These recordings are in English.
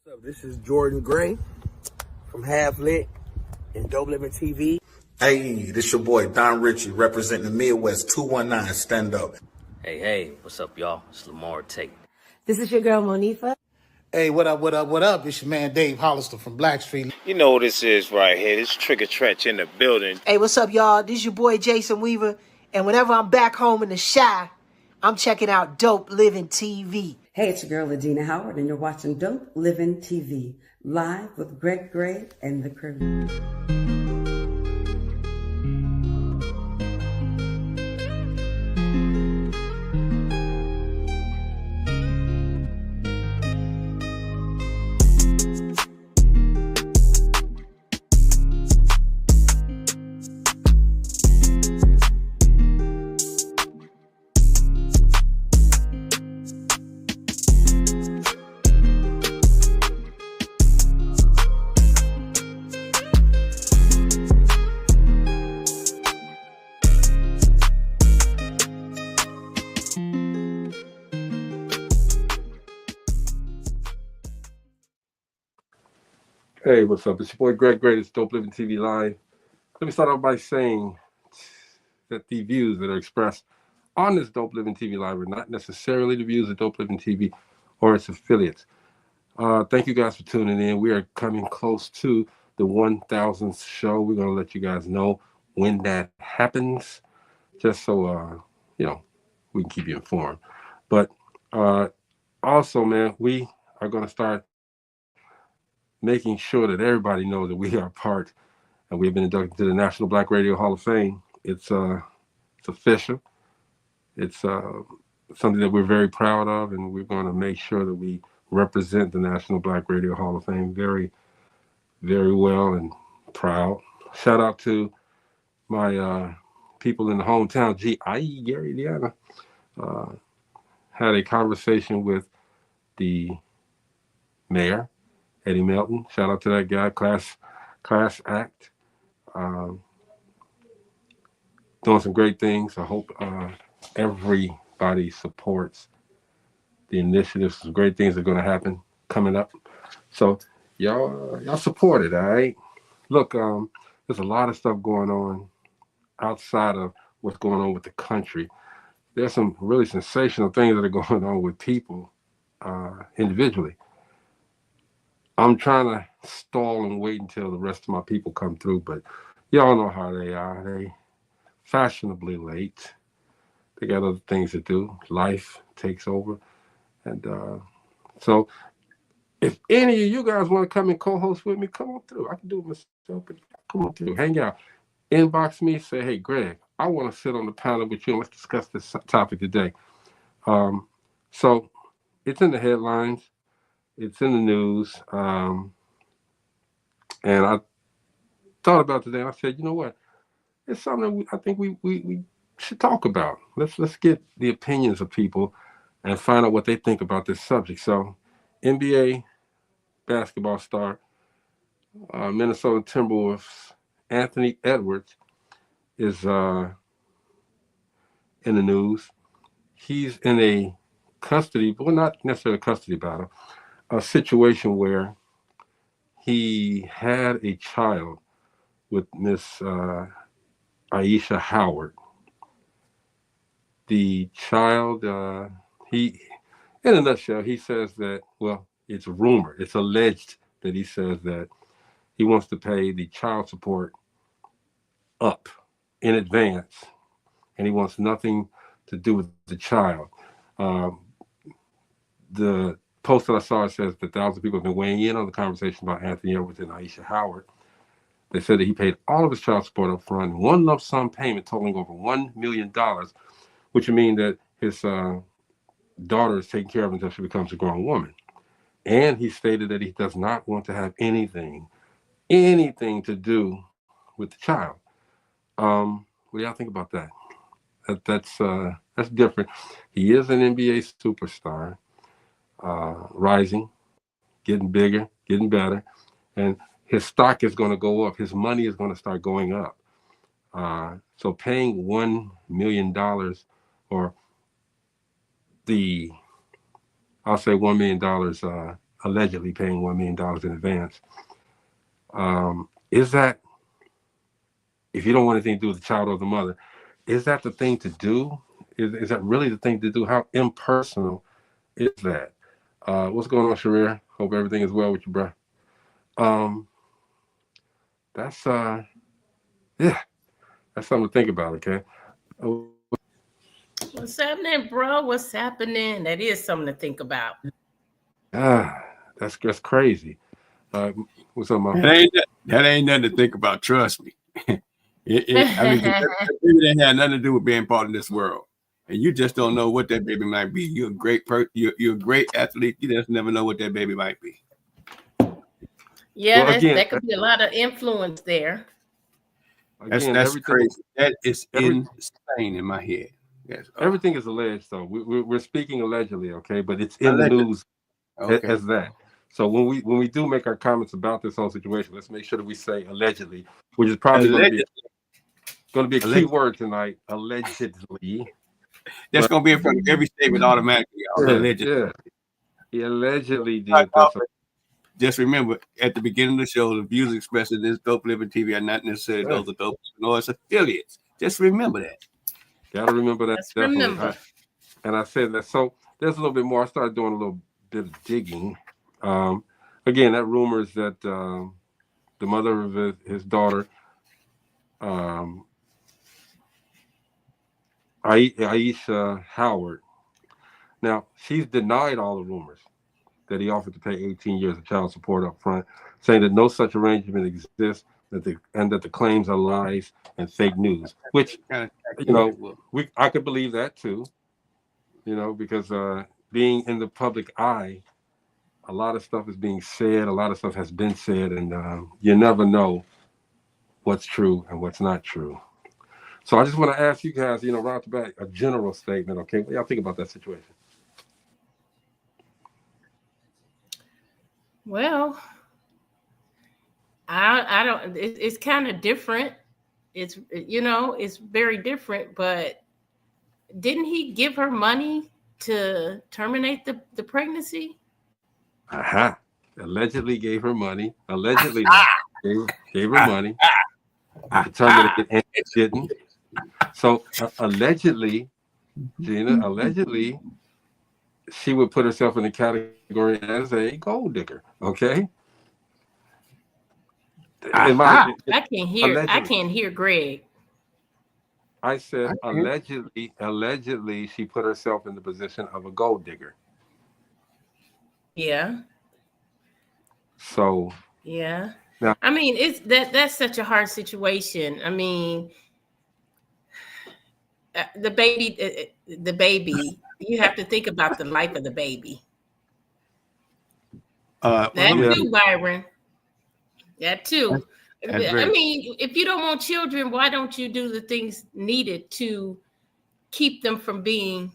What's up? This is Jordan Gray from Half Lit and DopelivenTV. Hey, this your boy Don Ritchie representing the Midwest 219 Stand Up. Hey, what's up, y'all? It's Lamar Tate. This is your girl, Monifa. Hey, what up? It's your man, Dave Hollister from Blackstreet. You know what this is right here. This Trigger Trench in the building. Hey, what's up, y'all? This is your boy, Jason Weaver. And whenever I'm back home in the Chi, I'm checking out Dope Living TV. Hey, it's your girl, Ayesha Howard, and you're watching Dope Living TV, live with Greg Gray and the crew. Hey, what's up? It's your boy Greg Gray. It's Dope Living TV Live. Let me start off by saying that the views that are expressed on this Dope Living TV Live are not necessarily the views of Dope Living TV or its affiliates. Thank you guys for tuning in. We are coming close to the 1,000th show. We're going to let you guys know when that happens, just so, we can keep you informed. But also, man, we are going to start making sure that everybody knows that we are part, and we've been inducted to the National Black Radio Hall of Fame. It's official. It's something that we're very proud of, and we're going to make sure that we represent the National Black Radio Hall of Fame very, very well and proud. Shout out to my people in the hometown, i.e. Gary, Indiana. Had a conversation with the mayor, Eddie Melton. Shout out to that guy, class act. Doing some great things. I hope everybody supports the initiatives. Some great things are going to happen coming up. So y'all support it, all right? Look, there's a lot of stuff going on outside of what's going on with the country. There's some really sensational things that are going on with people individually. I'm trying to stall and wait until the rest of my people come through, but y'all know how they are. They fashionably late. They got other things to do. Life takes over. And so if any of you guys want to come and co-host with me, come on through. I can do it myself, but come on through. Hang out. Inbox me, say, hey, Greg, I want to sit on the panel with you and let's discuss this topic today. So it's in the headlines. It's in the news, and I thought about today. I said, you know what? It's something I think we should talk about. Let's get the opinions of people and find out what they think about this subject. So, NBA basketball star, Minnesota Timberwolves, Anthony Edwards is in the news. He's in a custody, well, not necessarily a custody battle. A situation where he had a child with Miss Ayesha Howard. The child, in a nutshell, he says that, well, it's rumored, it's alleged that he says that he wants to pay the child support up in advance, and he wants nothing to do with the child. The post that I saw says that thousands of people have been weighing in on the conversation about Anthony Edwards and Ayesha Howard. They said that he paid all of his child support up front, one lump sum payment totaling over $1 million, which would mean that his daughter is taken care of until she becomes a grown woman. And he stated that he does not want to have anything to do with the child. What do y'all think about that? That's different. He is an NBA superstar. Rising, getting bigger, getting better, and his stock is going to go up. His money is going to start going up. So paying $1 million, or I'll say $1 million allegedly paying $1 million in advance. Is that, if you don't want anything to do with the child or the mother, is that the thing to do? Is that really the thing to do? How impersonal is that? What's going on, Sharir? Hope everything is well with you, bro. That's that's something to think about, okay? What's happening, bro? What's happening? That is something to think about. That's crazy. What's up, Mom? That ain't nothing to think about. Trust me. I mean, that baby didn't have nothing to do with being part of this world, and you just don't know what that baby might be. You're a great you're a great athlete. You just never know what that baby might be. Yeah, well, that could be a lot of influence there. That's crazy. That is insane in my head. Yes. Everything is alleged, though. We're speaking allegedly, okay? But it's in the news as that. So when we do make our comments about this whole situation, let's make sure that we say allegedly, which is probably going to be a key word tonight. Allegedly. That's going to be in front of every statement automatically. Allegedly. Yeah. He allegedly did this. Just remember, at the beginning of the show, the views expressed in this Dope Living TV are not necessarily those of Dope nor its affiliates. Just remember that. Gotta remember that. Definitely. And I said that. So there's a little bit more. I started doing a little bit of digging. Again, that rumor is that the mother of his daughter, Ayesha Howard. Now, she's denied all the rumors that he offered to pay 18 years of child support up front, saying that no such arrangement exists, and that the claims are lies and fake news, which, I could believe that too, because being in the public eye, a lot of stuff is being said, a lot of stuff has been said, and you never know what's true and what's not true. So I just want to ask you guys, right off the bat, a general statement, okay? What y'all think about that situation? Well, I don't. It's kind of different. It's it's very different. But didn't he give her money to terminate the pregnancy? Allegedly gave her money. Allegedly gave her money to terminate it, and it didn't. So allegedly, Gina, she would put herself in the category as a gold digger. Okay. I can't hear Greg. I said allegedly she put herself in the position of a gold digger. Yeah. So yeah. Now, I mean, that's such a hard situation. I mean, the baby, you have to think about the life of the baby. That too, Byron. That too. I mean, if you don't want children, why don't you do the things needed to keep them from being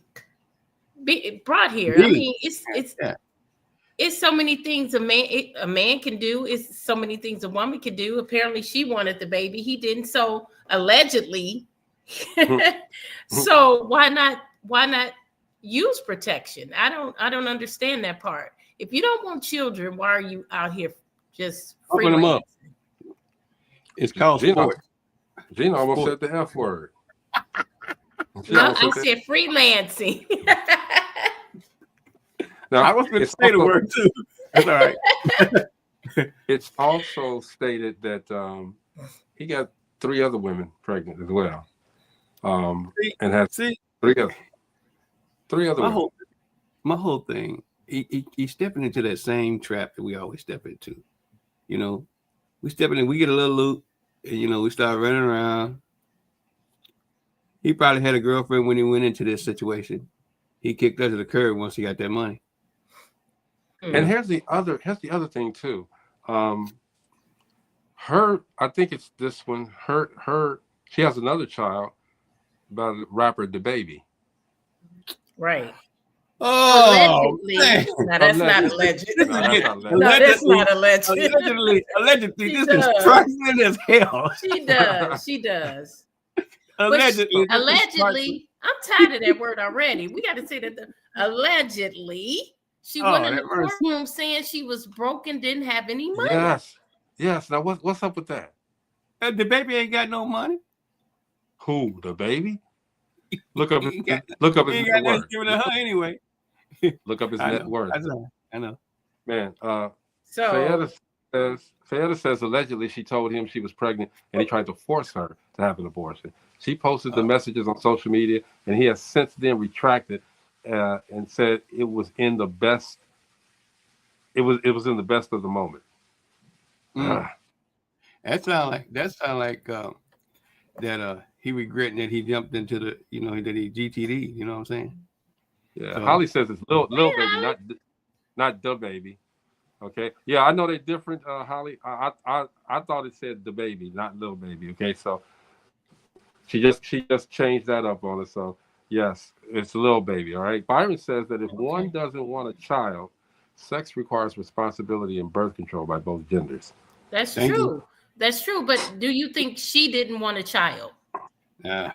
brought here? I mean, it's so many things a man can do. It's so many things a woman can do. Apparently, she wanted the baby. He didn't. So allegedly. So why not use protection? I don't understand that part. If you don't want children, why are you out here just open them up? It's called sport. Gina almost said the F word. No, I said freelancing. Now, I was going to say the word too. That's all right. It's also stated that he got 3 other women pregnant as well. And has 3 other women. My whole thing, he's stepping into that same trap that we always step into. We step in, we get a little loot, and we start running around. He probably had a girlfriend when he went into this situation. He kicked her to the curb once he got that money. And here's the other thing too. I think it's this one. She has another child by the rapper DaBaby. Right. Oh, allegedly. No, that's not alleged. No, that's not alleged. Allegedly, this is trifling as hell. She does. Allegedly, I'm tired of that word already. We got to say that allegedly She went in the courtroom saying she was broke and didn't have any money. Yes. Now what's up with that? The baby ain't got no money. Who? The baby? Look up his He ain't net got nothing worth. giving to her anyway. Look up his net worth. I know. Man, So Fayetta says allegedly she told him she was pregnant and he tried to force her to have an abortion. She posted the messages on social media and he has since then retracted and said it was in the best. It was in the best of the moment. That sound like that he regretting that he jumped into the that he GTD. You know what I'm saying? Yeah. So, Holly says it's little baby, not the baby. Okay. Yeah, I know they're different. Holly, I thought it said the baby, not little baby. Okay, so she just changed that up on us. So yes, it's a little baby. All right. Byron says that if one doesn't want a child, sex requires responsibility and birth control by both genders. that's true. That's true. But do you think she didn't want a child? Yeah.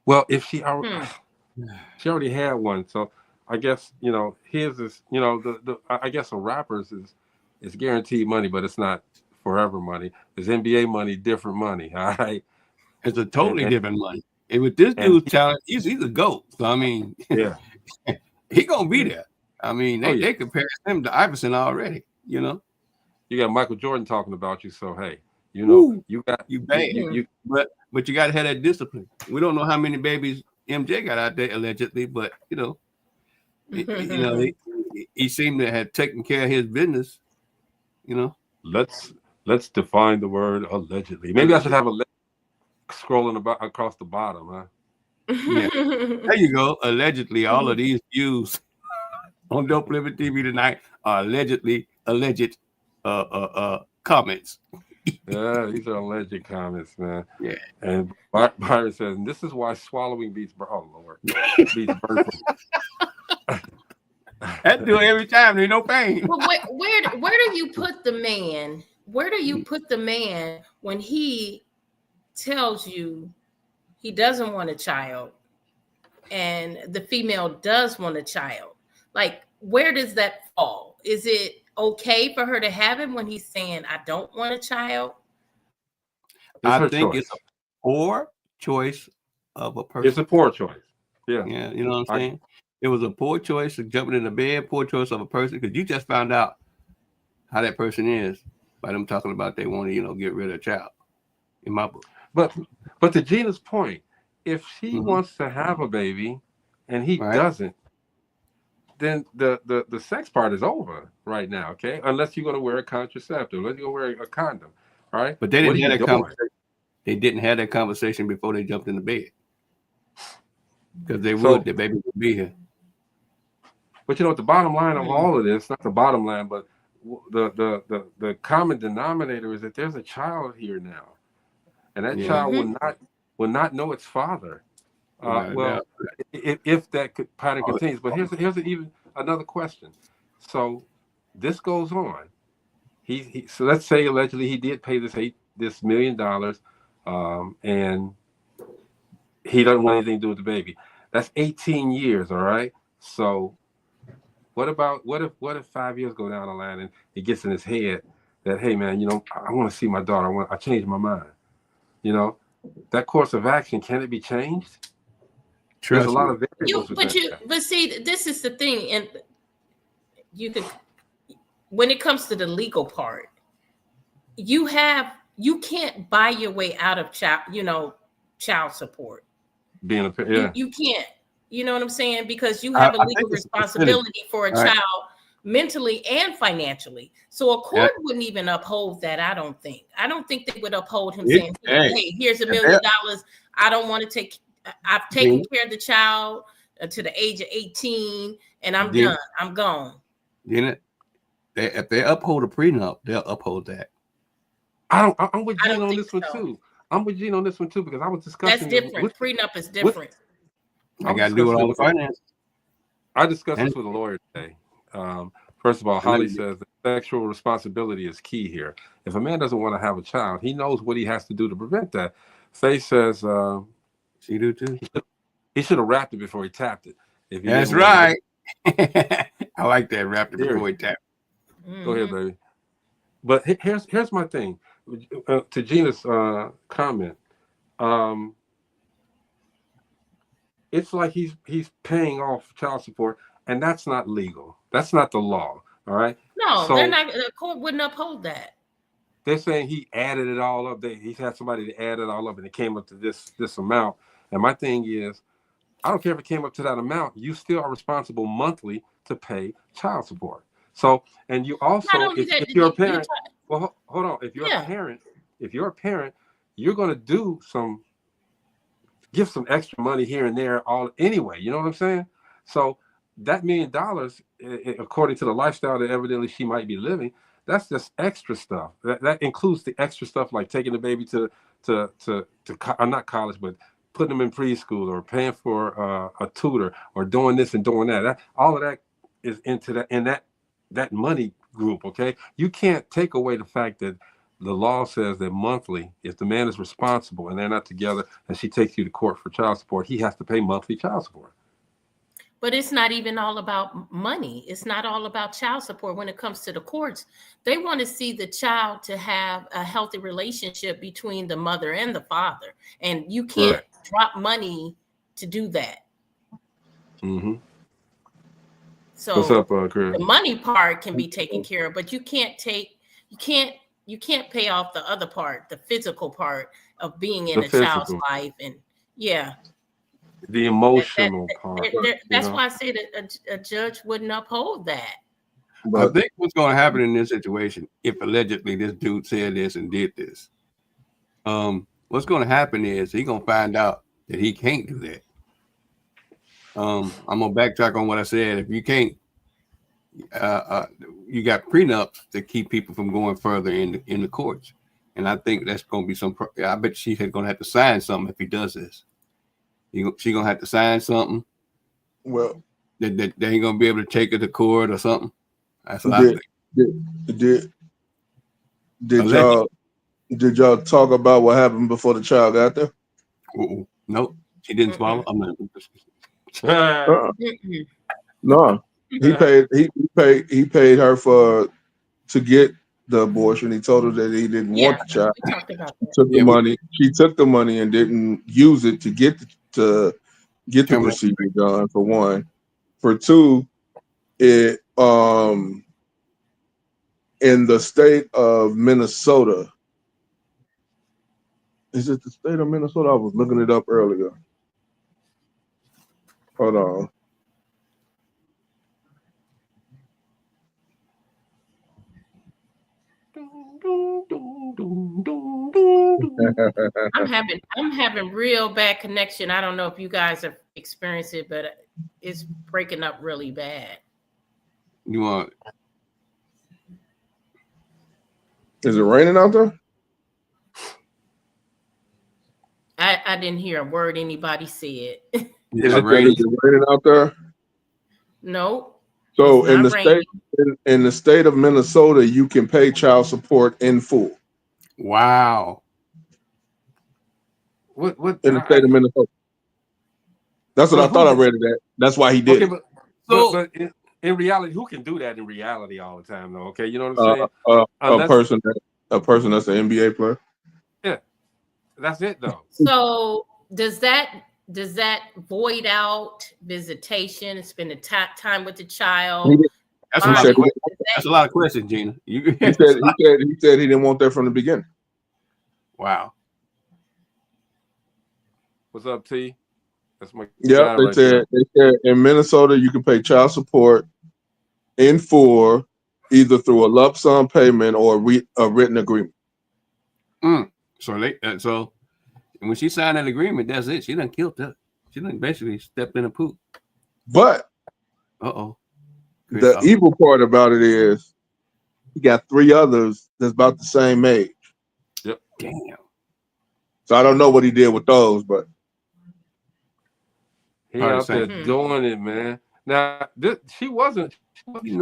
Well, if she already had one, so I guess his is I guess a rapper's is guaranteed money, but it's not forever money. It's NBA money, different money. All right, it's a totally different money. And with this dude's talent, he's a GOAT. So I mean, yeah, he gonna be there. I mean, they compare him to Iverson already. You got Michael Jordan talking about you. So hey, you got you bad. But you got to have that discipline. We don't know how many babies MJ got out there allegedly, but he seemed to have taken care of his business. Let's define the word allegedly. Maybe I should have a scrolling across the bottom, huh? Yeah. There you go. Allegedly, all of these views on Dope Living TV tonight are alleged comments. Yeah, these are alleged comments, man. Yeah. And Byron says, and this is why swallowing beats birth. Oh Lord, beats birth. That do it every time. There's no pain. But where do you put the man? Where do you put the man when he tells you he doesn't want a child and the female does want a child? Like, where does that fall? Is it okay for her to have him when he's saying, I don't want a child? I think it's a poor choice of a person. It's a poor choice. Yeah. Yeah, you know what I'm saying? It was a poor choice of jumping in the bed, poor choice of a person, because you just found out how that person is by them talking about they want to, get rid of a child. In my book. But to Gina's point, if she wants to have a baby and he doesn't, then the sex part is over right now, okay? Unless you're going to wear a contraceptive, unless you're going to wear a condom, all right? But they didn't have that conversation. They didn't have that conversation before they jumped in the bed. Because the baby would be here. But the bottom line of all of this, not the bottom line, but the common denominator is that there's a child here now. And that child will not know its father. If that pattern continues. But here's even another question. So this goes on. So let's say allegedly he did pay this $1 million, and he doesn't want anything to do with the baby. That's 18 years, all right? So what if 5 years go down the line and it gets in his head that, hey man, I want to see my daughter. I changed my mind. That course of action, can it be changed? There's a lot of variables. But see, this is the thing, and you could, when it comes to the legal part, you can't buy your way out of child support. Being a parent, you can't. You know what I'm saying? Because you have a legal responsibility for a child mentally and financially. So a court wouldn't even uphold that, I don't think. I don't think they would uphold him saying, hey, here's $1 million. I don't want to take, I've taken care of the child to the age of 18 and I'm done. I'm gone. If they uphold a prenup, they'll uphold that. I'm with Gene on this one too. I'm with Gene on this one too, because I was discussing. That's different. Prenup is different. I got to do it all the finance. I discussed this with a lawyer today. First of all, Holly says that sexual responsibility is key here. If a man doesn't want to have a child, he knows what he has to do to prevent that. Faye says she do too. He should have wrapped it before he tapped it. That's right. I like that raptor Here. before he tap. Go ahead, baby. But here's my thing. To Gina's comment, it's like he's paying off child support, and that's not legal. That's not the law. All right. No, So they're not. The court wouldn't uphold that. they're saying he added it all up. He's had somebody to add it all up, and it came up to this amount. And my thing is, I don't care if it came up to that amount. You still are responsible monthly to pay child support. So, and you also, if you're a parent, well, hold on. If you're a parent, you're going to give some extra money here and there anyway. You know what I'm saying? So that $1 million, according to the lifestyle that evidently she might be living, that's just extra stuff. That includes the extra stuff like taking the baby to not college, but putting them in preschool or paying for a tutor or doing this and doing that. All of that is into that money group. Okay, you can't take away the fact that the law says that monthly, if the man is responsible and they're not together and she takes you to court for child support, he has to pay monthly child support. But it's not even all about money. It's not all about child support when it comes to the courts. They want to see the child to have a healthy relationship between the mother and the father. And you can't drop money to do that. Mm-hmm. So what's up, Chris? The money part can be taken care of, but you can't pay off the other part, the physical part of being in a child's life. And the emotional part. That's why I say that a judge wouldn't uphold that. I think what's going to happen in this situation, if allegedly this dude said this and did this, what's going to happen is he's going to find out that he can't do that. I'm going to backtrack on what I said. If you can't, you got prenups that keep people from going further in the courts. And I think that's going to be I bet she's going to have to sign something if he does this. She's going to have to sign something. Well, they ain't going to be able to take her to court or something. That's what I think. Did y'all talk about what happened before the child got there? Nope. She didn't swallow. I'm not. No. He paid her to get the abortion. He told her that he didn't want the child. She took the money and didn't use it to get the procedure done, for one. For two, it in the state of Minnesota. Is it the state of Minnesota? I was looking it up earlier. Hold on. I'm having real bad connection. I don't know if you guys have experienced it, but it's breaking up really bad. You want? Is it raining out there? I didn't hear a word anybody said. Is it raining out there? No. So in the state of Minnesota, you can pay child support in full. Wow. What in the state of Minnesota? That's what I thought I read it at. That's why he did. Okay, but in reality, who can do that in reality all the time, though? Okay, you know what I'm saying? A person that's an NBA player. Yeah, that's it, though. So does that void out visitation and spending time with the child? That's a lot of questions, Gina. He said he didn't want that from the beginning. Wow. What's up, T? That's my they said in Minnesota you can pay child support in full, either through a lump sum payment or a written agreement. So when she signed that agreement, that's it. She done killed that. She done basically stepped in a poop. But the evil part about it is he got 3 others that's about the same age. Yep. Damn. So I don't know what he did with those, but he out there doing it, man. Now she wasn't. I mean,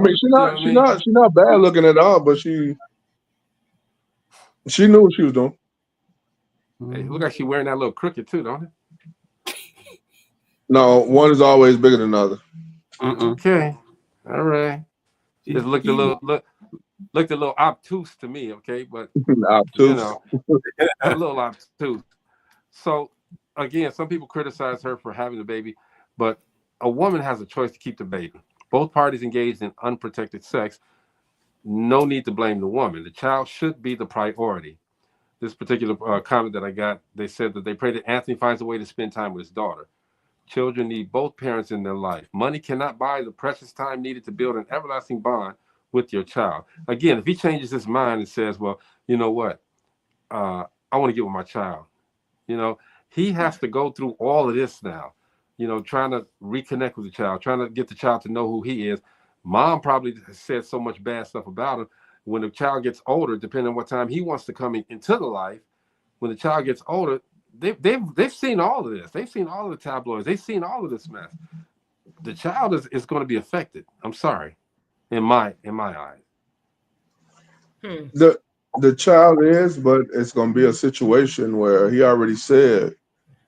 she's not bad looking at all, but she knew what she was doing. Hey, look like she wearing that little crooked too, don't it? No, one is always bigger than the other. Okay. All right. Just looked a little obtuse to me, okay? But you Obtuse. know, a little obtuse. So again, some people criticize her for having the baby, but a woman has a choice to keep the baby. Both parties engaged in unprotected sex. No need to blame the woman. The child should be the priority. This particular comment that I got, they said that they pray that Anthony finds a way to spend time with his daughter. Children need both parents in their life. Money cannot buy the precious time needed to build an everlasting bond with your child. Again, if he changes his mind and says, well, you know what, I want to get with my child, you know, he has to go through all of this now, you know, trying to reconnect with the child, trying to get the child to know who he is. Mom probably said so much bad stuff about him. When the child gets older, depending on what time he wants to come into the life, when the child gets older, they've seen all of this. They've seen all of the tabloids. They've seen all of this mess. The child is going to be affected. I'm sorry, in my eyes. The child is, but it's going to be a situation where he already said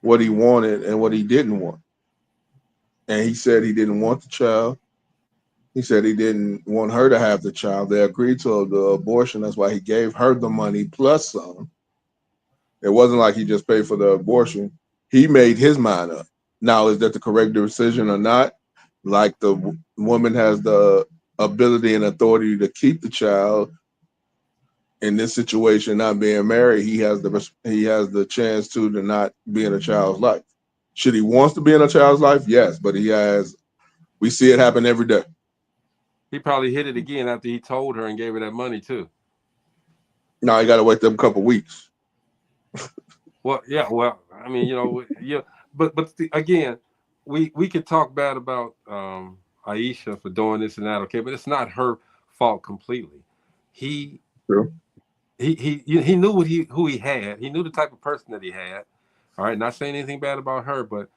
what he wanted and what he didn't want. And he said he didn't want the child. He said he didn't want her to have the child. They agreed to the abortion. That's why he gave her the money plus some. It wasn't like he just paid for the abortion. He made his mind up. Now, is that the correct decision or not? Like the woman has the ability and authority to keep the child. In this situation, not being married, he has the chance to not be in a child's life. Should he wants to be in a child's life? Yes, but we see it happen every day. He probably hit it again after he told her and gave her that money too. Now he got to wait them couple weeks. Well, yeah. Well, I mean, you know, yeah. But again, we could talk bad about Ayesha for doing this and that, okay? But it's not her fault completely. He knew who he had. He knew the type of person that he had. All right, not saying anything bad about her, but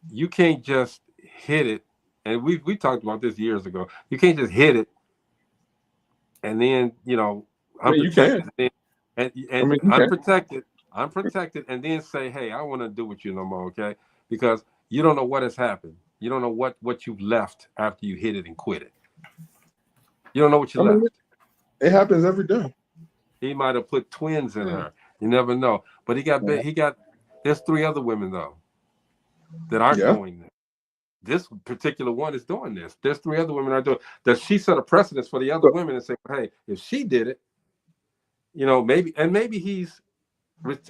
you can't just hit it. And we talked about this years ago. You can't just hit it and then, you know, unprotected, unprotected, and then say, hey, I don't want to do with you no more, okay? Because you don't know what has happened. You don't know what you've left after you hit it and quit it. You don't know what you left. It happens every day. He might have put twins in her. You never know. But there's 3 other women though that aren't doing this. This particular one is doing this. There's 3 other women that are doing. Does she set a precedence for the other women and say, hey, if she did it, you know, maybe he's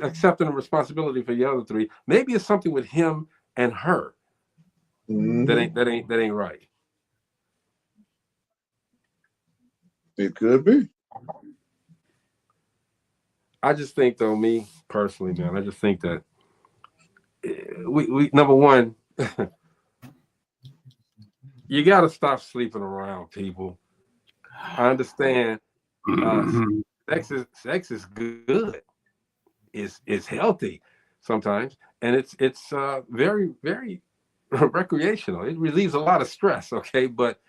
accepting the responsibility for the other 3. Maybe it's something with him and her that ain't right. It could be. I just think, though, me personally, man, I just think that we number one, you got to stop sleeping around, people. I understand sex is good. It's healthy sometimes, and it's very, very recreational. It relieves a lot of stress, okay? But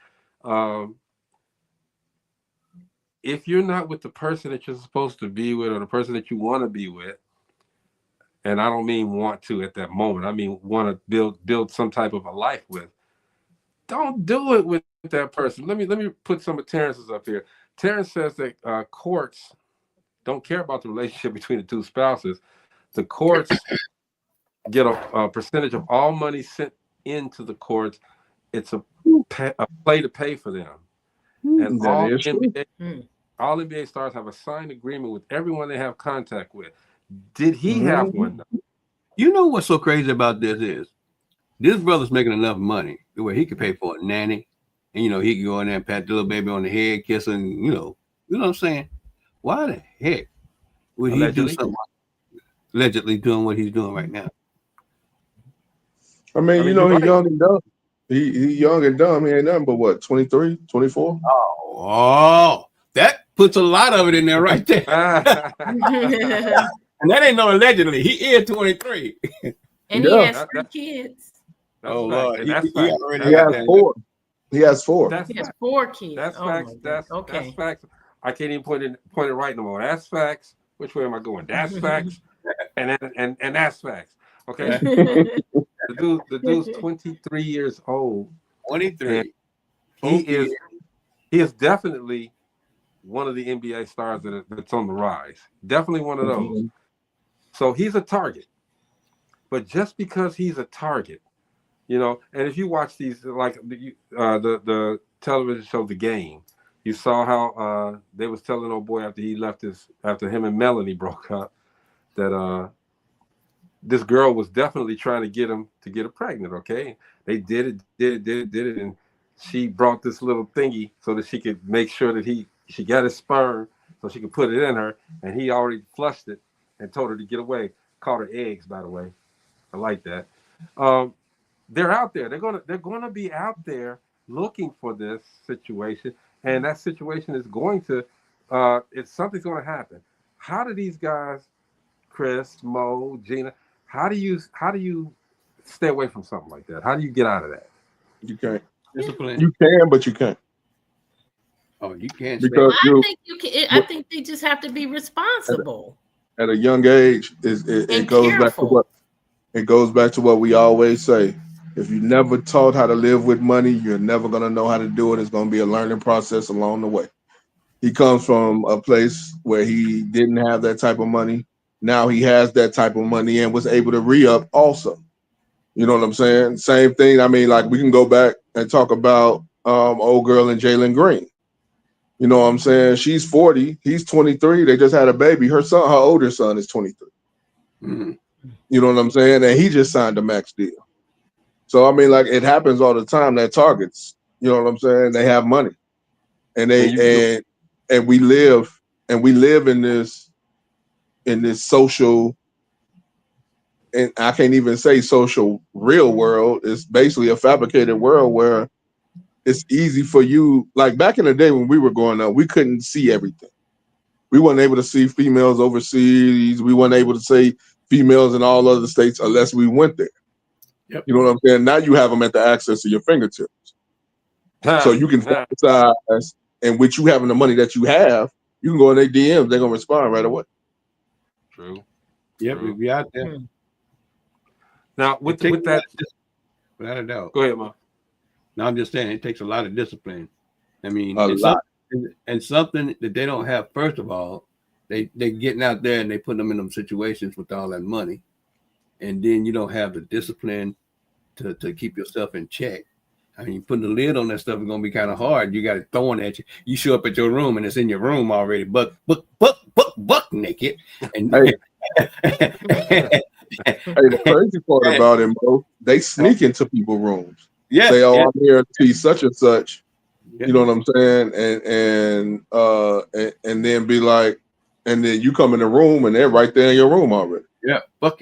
if you're not with the person that you're supposed to be with or the person that you want to be with, and I don't mean want to at that moment, I mean want to build some type of a life with, don't do it with that person. Let me put some of Terrence's up here. Terrence says that courts don't care about the relationship between the 2 spouses. The courts get a percentage of all money sent into the courts. It's a play to pay for them. And all NBA stars have a signed agreement with everyone they have contact with. Did he have one? You know what's so crazy about this is this brother's making enough money where he could pay for a nanny, and you know he can go in there and pat the little baby on the head, kiss her, and you know what I'm saying? Why the heck would he do something allegedly doing what he's doing right now? I mean, you know, he's young and dumb. He young and dumb. He ain't nothing but what, 23, 24? Oh, that puts a lot of it in there right there. And that ain't no allegedly. He is 23. And he has 3 kids. Lord, he has 4. He has 4. He has 4 kids. That's facts. That's facts. I can't even point it right no more. That's facts. Which way am I going? That's facts. and that's facts. Okay. The dude's 23 years old. 23. he is definitely one of the NBA stars that's on the rise. Definitely one of those. So he's a target. But just because he's a target, you know, and if you watch these, like the television show The Game, you saw how they was telling old boy after him and Melanie broke up, that this girl was definitely trying to get him to get her pregnant. Okay, they did it, and she brought this little thingy so that she could make sure that she got his sperm so she could put it in her, and he already flushed it and told her to get away. Called her eggs, by the way. I like that. They're out there. They're gonna be out there looking for this situation, and that situation is going to something's going to happen. How do these guys, Chris, Mo, Gina, how do you stay away from something like that? How do you get out of that? You can't. Discipline. You can, but you can't. Oh, you can't. Because I think you can. I think they just have to be responsible. At a young age, it goes back to what we always say. If you never taught how to live with money, you're never gonna know how to do it. It's gonna be a learning process along the way. He comes from a place where he didn't have that type of money. Now he has that type of money and was able to re-up also. You know what I'm saying? Same thing. I mean, like we can go back and talk about old girl and Jalen Green. You know what I'm saying? She's 40, he's 23. They just had a baby. Her older son is 23. Mm-hmm. You know what I'm saying? And he just signed a max deal. So I mean, like it happens all the time that targets, you know what I'm saying? They have money. And we live in this social, and I can't even say social real world. It's basically a fabricated world where it's easy for you. Like back in the day when we were growing up, we couldn't see everything. We weren't able to see females overseas. We weren't able to see females in all other states unless we went there. Yep. You know what I'm saying? Now you have them at the access of your fingertips. So you can fantasize, and with you having the money that you have, you can go in their DMs. They're going to respond right away. True. Yep, we'll be out there. Now, with that, without a doubt. Go ahead, Mom. No, I'm just saying it takes a lot of discipline. I mean, something that they don't have. First of all, they getting out there and they put them in them situations with all that money, and then you don't have the discipline to keep yourself in check. I mean, putting the lid on that stuff is gonna be kind of hard. You got it throwing at you. You show up at your room and it's in your room already, buck naked. And hey, the crazy part about it, Mo, they sneak into people's rooms. Yeah, say, "Oh, I'm here to see such and such." You know what I'm saying? And then be like, and then you come in the room and they're right there in your room already. Yeah, buck.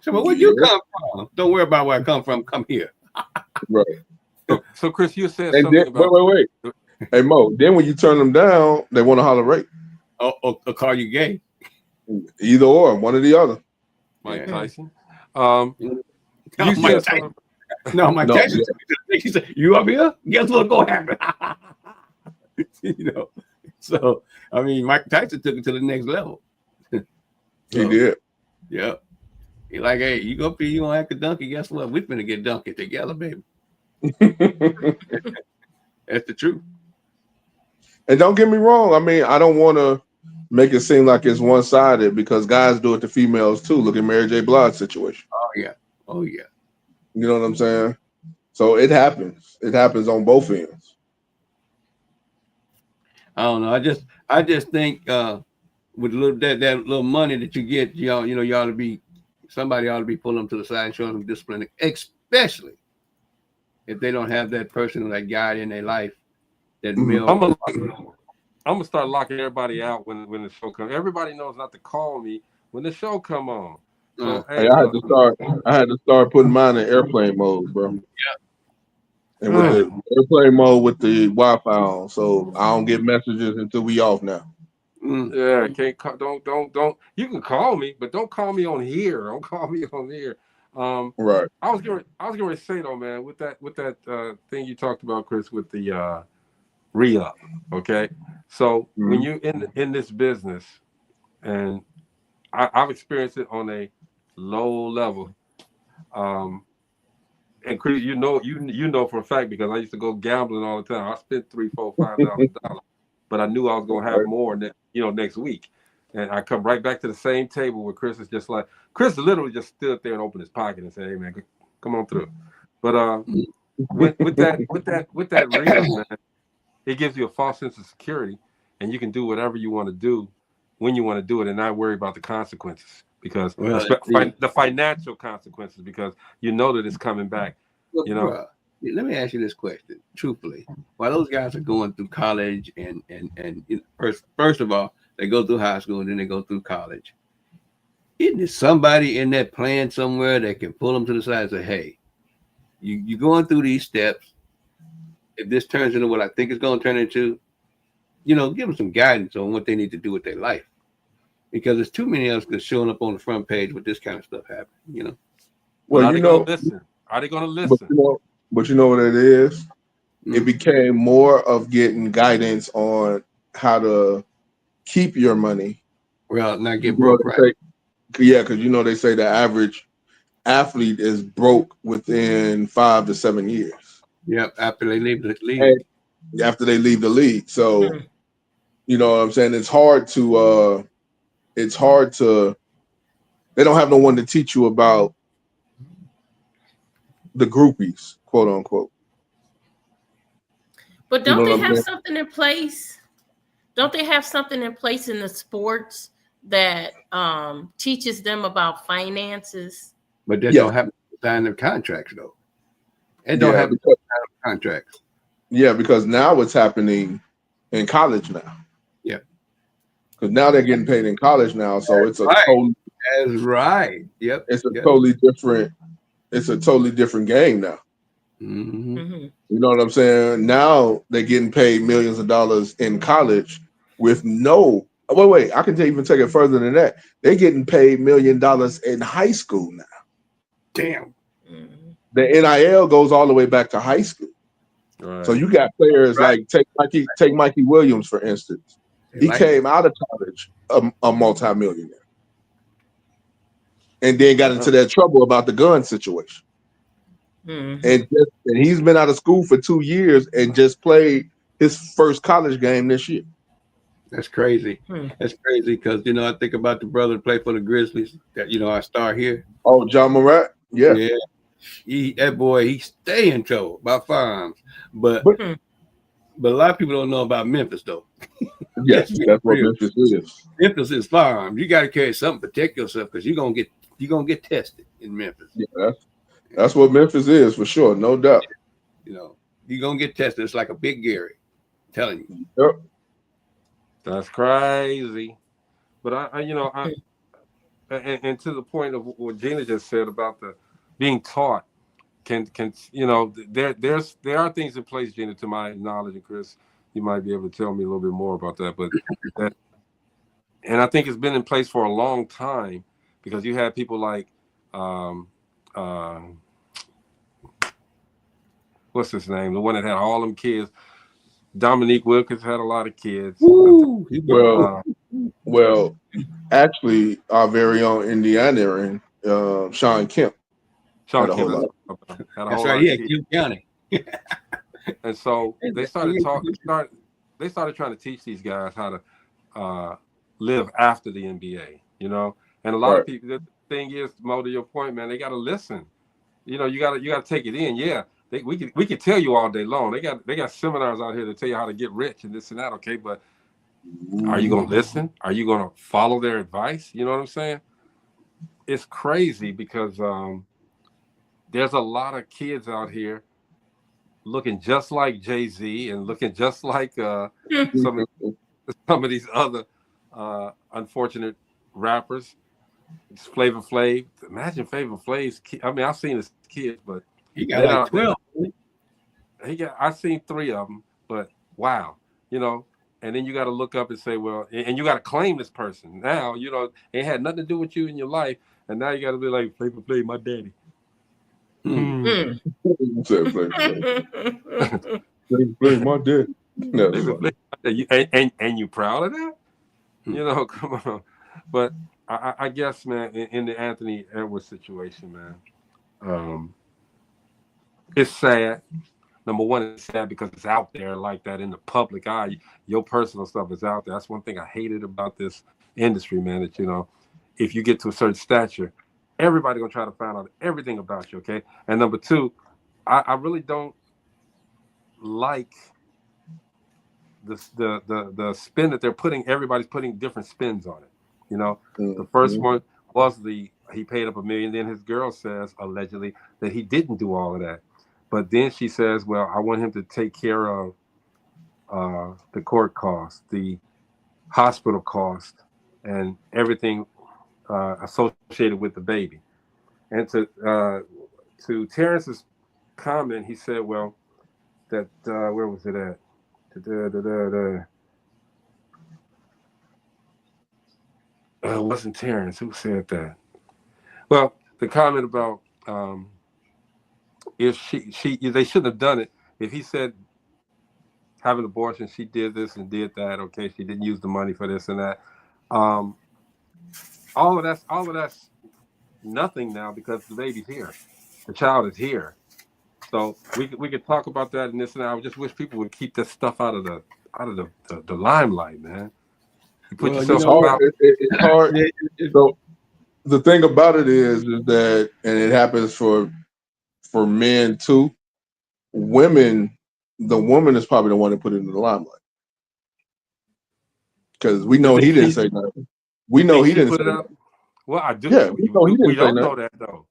So, but where you come from? Don't worry about where I come from. Come here. Right. So Chris, you said and something then, about wait. Hey Mo, then when you turn them down, they want to holler rape. Oh, call you gay. Either or, one or the other. Mike Tyson. Mike Tyson. Tyson. He said, "You up here? Guess what's gonna happen?" You know. So I mean, Mike Tyson took it to the next level. He did. Yeah. He like, hey, you go up here, you gonna act a donkey. Guess what? We're gonna get donkey together, baby. That's the truth. And don't get me wrong. I mean, I don't want to make it seem like it's one-sided because guys do it to females too. Look at Mary J. Blige's situation. Oh yeah. You know what I'm saying? So it happens. It happens on both ends. I don't know. I just think with that little money that you get, somebody ought to be pulling them to the side and showing them discipline, especially if they don't have that person or that guy in their life. That I'm gonna start locking everybody out when the show comes. Everybody knows not to call me when the show come on. So, hey, I had to start putting mine in airplane mode, bro. Yeah. And with the airplane mode with the Wi-Fi on, so I don't get messages until we off now. Yeah, can't don't. You can call me, but don't call me on here. Don't call me on here. Right. I was going to say though, man, with that thing you talked about, Chris, with the re-up. Okay, so when you're in this business, and I've experienced it on a low level. And Chris, you know for a fact, because I used to go gambling all the time. I spent $3, $4, $5,000, but I knew I was gonna have more next week. And I come right back to the same table where Chris is just like, Chris literally just stood there and opened his pocket and said, "Hey man, come on through." But with that reason, man, it gives you a false sense of security, and you can do whatever you want to do when you want to do it, and not worry about the consequences, because the financial consequences, because you know that it's coming back. Look, you know. Bro, let me ask you this question, truthfully. While those guys are going through college and first of all, they go through high school and then they go through college. Isn't there somebody in that plan somewhere that can pull them to the side and say, "Hey, you're going through these steps. If this turns into what I think it's going to turn into, give them some guidance on what they need to do with their life." Because there's too many of us that's showing up on the front page with this kind of stuff happening, Well, are they going to listen? Are they going to listen? But you know what it is? Mm-hmm. It became more of getting guidance on how to keep your money. Well, not get broke, right? Yeah, because they say the average athlete is broke within 5 to 7 years. Yep, after they leave the league. After they leave the league. So, you know what I'm saying? It's hard to they don't have no one to teach you about the groupies, quote unquote. But don't they have something in place? Don't they have something in place in the sports that teaches them about finances? But they don't have to sign their contracts, though. And don't have to sign contracts. Yeah, because now it's happening in college now. Yeah. Because now they're getting paid in college now, so it's That's right. Yep. It's a totally different. It's a totally different game now. Mm-hmm. Mm-hmm. You know what I'm saying? Now they're getting paid millions of dollars in college with no. Wait. I can even take it further than that. They're getting paid $1 million in high school now. Damn. The NIL goes all the way back to high school. Right. So you got players like take Mikey Williams, for instance. He came out of college a multimillionaire, and then got into that trouble about the gun situation. Mm-hmm. And he's been out of school for 2 years and just played his first college game this year. That's crazy. That's crazy because I think about the brother who played for the Grizzlies. That our star here. Oh, John Morant. Yeah. That boy, he stay in trouble about firearms. But a lot of people don't know about Memphis though. Yes, that's what Memphis is. Memphis is firearms. You got to carry something to protect yourself because you're gonna get tested in Memphis. Yeah, that's what Memphis is for sure, no doubt. You're gonna get tested. It's like a big Gary, I'm telling you. Yep. That's crazy. But I and to the point of what Gina just said about the being taught, there are things in place, Gina, to my knowledge, and Chris, you might be able to tell me a little bit more about that. But and I think it's been in place for a long time because you had people like what's his name? The one that had all them kids. Dominique Wilkins had a lot of kids. Woo! Well, actually, our very own Indiana, Sean Kemp. Sean Kemp. That's right. Yeah, Kemp County. And so they started trying to teach these guys how to live after the NBA. And a lot of people. The thing is, Mo, to your point, man, they got to listen. You got to take it in. Yeah. We could tell you all day long. They got seminars out here to tell you how to get rich and this and that. Okay, but are you going to listen? Are you going to follow their advice? You know what I'm saying? It's crazy because there's a lot of kids out here looking just like Jay-Z and looking just like some of these other unfortunate rappers. It's Flavor Flav. Imagine Flavor Flav's kid. I mean, I've seen his kids, but he got like 12. I've seen 3 of them, but wow, and then you got to look up and say, well, and you got to claim this person. Now, it had nothing to do with you in your life, and now you got to be like, Flavor Flav, my daddy. Flavor, my daddy. And you proud of that? Come on. But I guess, man, in the Anthony Edwards situation, man, It's sad. Number one, it's sad because it's out there like that in the public eye. Your personal stuff is out there. That's one thing I hated about this industry, man. That, you know, if you get to a certain stature, everybody gonna try to find out everything about you. Okay. And number two, I really don't like the spin that they're putting. Everybody's putting different spins on it. You know, the first one was he paid up $1 million. Then his girl says allegedly that he didn't do all of that. But then she says, well, I want him to take care of the court costs, the hospital cost, and everything associated with the baby. And to Terrence's comment, he said, well, that where was it at? It wasn't Terrence. Who said that? Well, the comment about if they shouldn't have done it. If he said have an abortion, she did this and did that. Okay, she didn't use the money for this and that. All of that's nothing now because the baby's here, the child is here. So we could talk about that and this and that. I just wish people would keep this stuff out of the limelight, man. You put yourself out. It's hard. So the thing about it is that, and it happens for men too. Women, the woman is probably the one that put it in the limelight because we know he didn't say nothing. We know he didn't say nothing. Well, I do. Yeah, we don't know that though.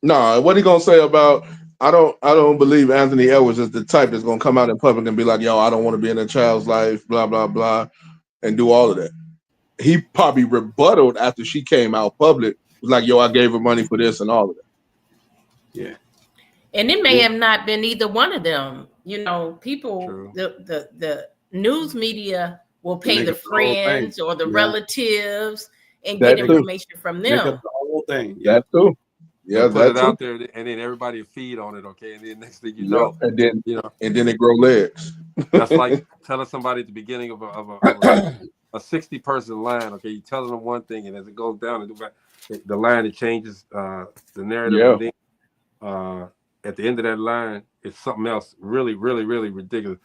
Nah, what he gonna say about? I don't believe Anthony Edwards is the type that's gonna come out in public and be like, "Yo, I don't want to be in a child's life," blah blah blah, and do all of that. He probably rebutted after she came out public, was like, "Yo, I gave her money for this and all of that." Yeah. And it may have not been either one of them. You know, people, the news media will pay the friends or the relatives and get information from them. The whole thing. Yeah. That's true. Yeah, put it out there, and then everybody feed on it. Okay, and then next thing you know, and then and then it grow legs. That's like telling somebody at the beginning of a 60-person line. Okay, you're telling them one thing, and as it goes down, the line it changes the narrative. Yeah. And then, at the end of that line, it's something else really, really, really ridiculous.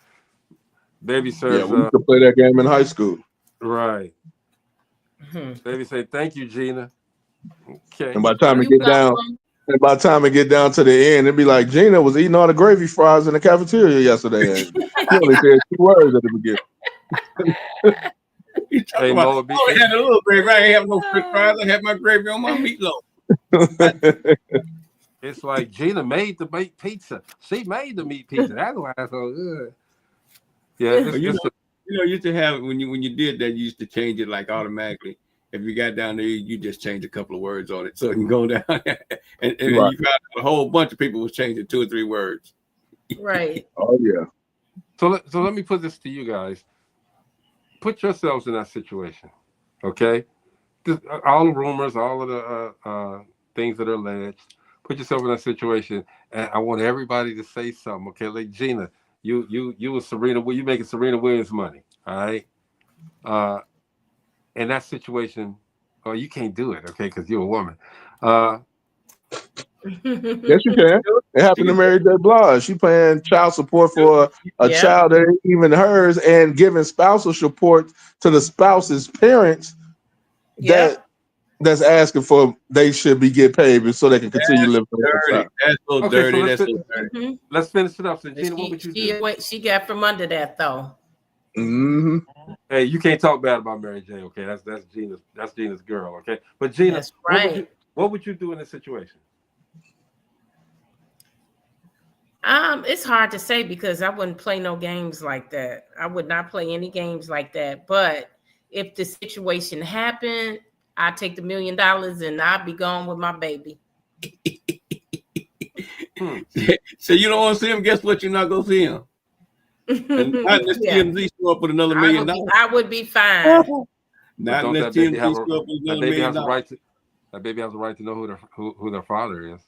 Baby says, "Yeah, we used to play that game in high school." Right. Baby say, "Thank you, Gina." Okay. And by the time it get down to the end, it'd be like Gina was eating all the gravy fries in the cafeteria yesterday. And she only said 2 words at the beginning. I had a little gravy. I ain't have no French fries. I had my gravy on my meatloaf. It's like Gina made the meat pizza. She made the meat pizza. That's why it's so good. Yeah, you used to have when you did that, you used to change it like automatically. If you got down there, you just change a couple of words on it, so it can go down. and you found a whole bunch of people was changing 2 or 3 words. Right. Oh yeah. So let me put this to you guys. Put yourselves in that situation, okay? All the rumors, all of the things that are alleged. Put yourself in that situation, and I want everybody to say something, okay? Like Gina, you and Serena, you making Serena Williams money, all right? In that situation, you can't do it, okay? Because you're a woman. Yes, you can. It happened to Mary J. Blige. She paying child support for a child that ain't even hers, and giving spousal support to the spouse's parents. That's asking for they should be get paid so they can continue living. That's so dirty. That's so dirty. Let's finish it up. So Gina, what would you do? She got from under that though. Hey, you can't talk bad about Mary J. Okay, that's Gina's girl. Okay, but Gina, that's right. What would you do in this situation? It's hard to say because I wouldn't play no games like that. I would not play any games like that. But if the situation happened, I'd take the $1 million and I'd be gone with my baby. So you don't want to see him? Guess what? You're not gonna see him. And not unless TMZ show up with another $1 million. I would be fine. Not unless TMZ show up with another $1 million. That baby has a right to know who their father is.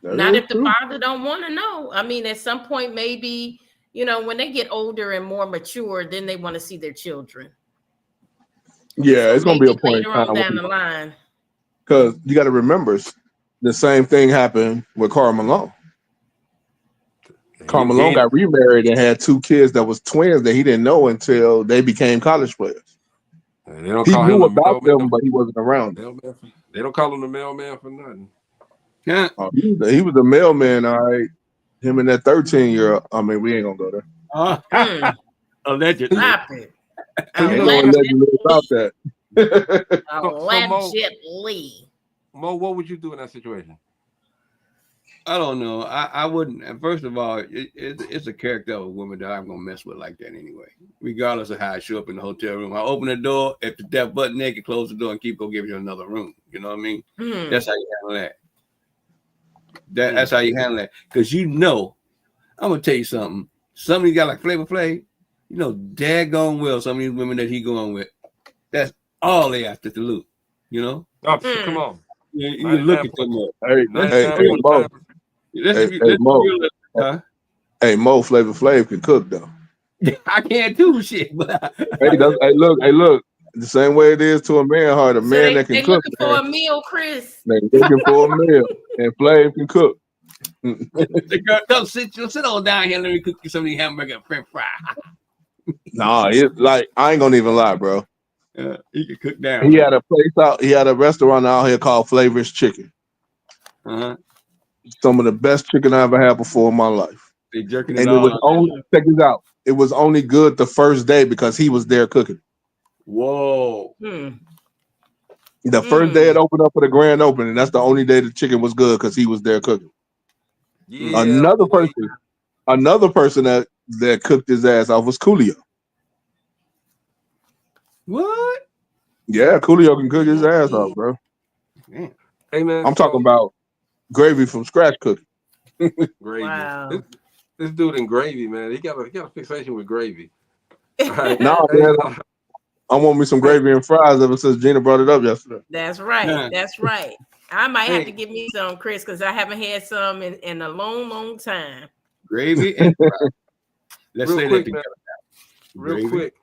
Not if the father don't want to know. I mean, at some point, maybe, when they get older and more mature, then they want to see their children. Yeah, it's going to be a point down the line. Because you got to remember, the same thing happened with Karl Malone. Karl Malone got remarried and had 2 kids that was twins that he didn't know until they became college players. They don't He call knew him the about mailman. them, but he wasn't around them. They don't call him the mailman for nothing. Yeah. He was a mailman, all right. Him and that 13-year-old. I mean, we ain't gonna go there. Allegedly. Stop it. You know allegedly about that. Allegedly. Mo, what would you do in that situation? I don't know. I wouldn't. And first of all, it's a character of a woman that I'm gonna mess with like that anyway. Regardless of how I show up in the hotel room, I open the door. If the deaf butt naked, close the door and keep giving you another room. You know what I mean? That's how you handle that. That's how you handle that. Because I'm gonna tell you something. Some of these guys like Flavor Flav, daggone well. Some of these women that he going with, that's all they after to loot. Oh, come on. You look at them. Hey, Mo, Flavor Flav can cook though. I can't do shit. But look. The same way it is to a man heart, a man that can cook. Looking for a meal, Chris. They looking for a meal, and Flav can cook. The girl, don't sit on down here. Let me cook you some of these hamburger and French fry. Nah, it's like I ain't gonna even lie, bro. He can cook down. He had a place out. He had a restaurant out here called Flavor's Chicken. Some of the best chicken I ever had before in my life. They jerking and it was only check this out. It was only good the first day because he was there cooking. Whoa. The first day it opened up for the grand opening. That's the only day the chicken was good because he was there cooking. Yeah, another person that cooked his ass off was Coolio. What? Yeah, Coolio can cook his ass off, bro. Man. Hey man, I'm talking about gravy from scratch cooking. Gravy. Wow. This dude in gravy, man. He got a fixation with gravy. Right. Man, I want me some gravy and fries ever since Gina brought it up yesterday. That's right. Yeah. That's right. I might have to give me some, Chris, because I haven't had some in a long, long time. Gravy and fries. Let's Real say quick, that together. Real quick.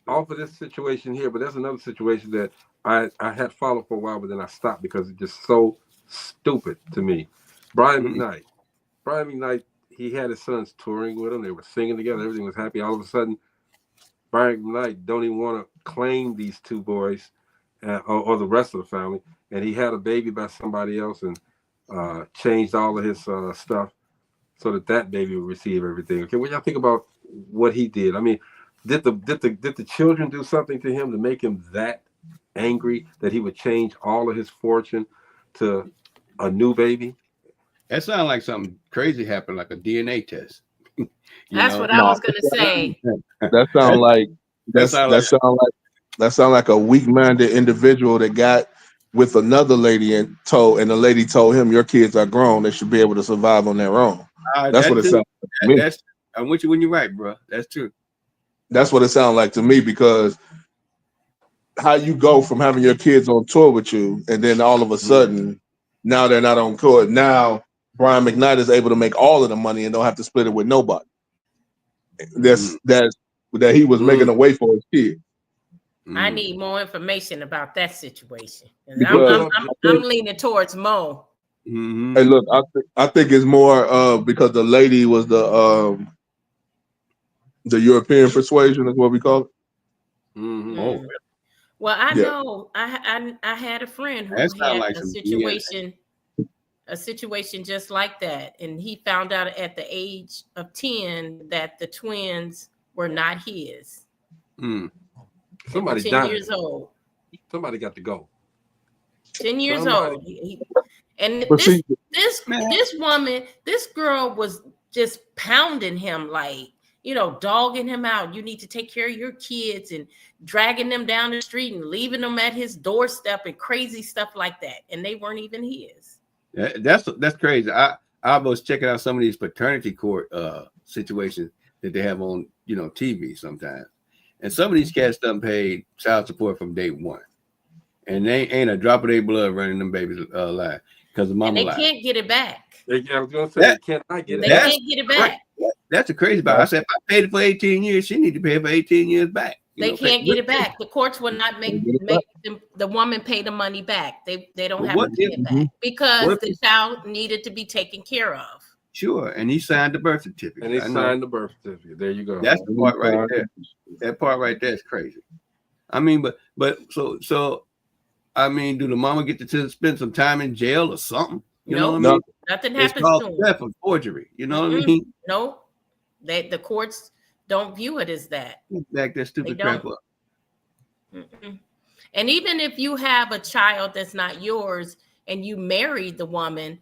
Off of this situation here, but there's another situation that I had followed for a while, but then I stopped because it's just so stupid to me. Brian McKnight, he had his sons touring with him. They were singing together. Everything was happy. All of a sudden, Brian McKnight don't even want to claim these 2 boys or the rest of the family. And he had a baby by somebody else and changed all of his stuff so that baby would receive everything. Okay, what y'all think about what he did? I mean, did the children do something to him to make him that angry that he would change all of his fortune to a new baby? That sounds like something crazy happened, like a DNA test. That's what I was gonna say. That sound like a weak-minded individual that got with another lady and the lady told him, "Your kids are grown; they should be able to survive on their own." That's what it sounds like to me. I'm with you when you're right, bro. That's true. That's what it sounds like to me, because how you go from having your kids on tour with you and then all of a sudden now they're not on tour. Now Brian McKnight is able to make all of the money and don't have to split it with nobody. That he was making a way for his kids. I need more information about that situation. I'm leaning towards Mo. Hey, look, I think it's more because the lady was the European persuasion is what we call it. Oh, well, I know I had a friend who had like a situation just like that, and he found out at the age of 10 that the twins were not his. Somebody 10 died. years old. Somebody got to go. 10 years old. And this woman, this girl was just pounding him, like, dogging him out. You need to take care of your kids, and dragging them down the street and leaving them at his doorstep and crazy stuff like that. And they weren't even his. That's crazy. I was checking out some of these paternity court situations that they have on TV sometimes, and some of these cats done paid child support from day one, and they ain't a drop of their blood running them babies alive because the mama lied. They can't get it back. I was gonna say they can't get it. They can't get it back. That's the crazy part. I said if I paid it for 18 years, she need to pay it for 18 years back. They can't get it back. The courts will not make the woman pay the money back. They don't have to pay it back because the child needed to be taken care of. Sure, and he signed the birth certificate. And he signed the birth certificate. There you go. That's the part right there. That part right there is crazy. I mean, but so I mean, do the mama get to spend some time in jail or something? You know what I mean? Nothing It's happens called to him. theft or forgery. You know what I mean? No, the courts don't view it as that. Back that stupid crap up. And even if you have a child that's not yours and you married the woman,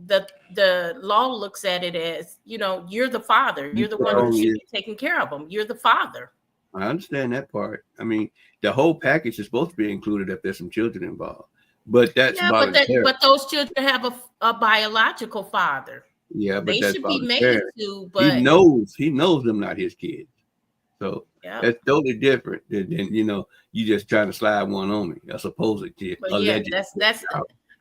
the law looks at it as, you know, you're the father. You're the one who should be taking care of them. You're the father. I understand that part. I mean, the whole package is supposed to be included if there's some children involved. But that's but those children have a biological father. Yeah, but they that's should be made to. But he knows them not his kids. So that's totally different than you know, you just trying to slide one on me. That's supposed kid. But yeah, that's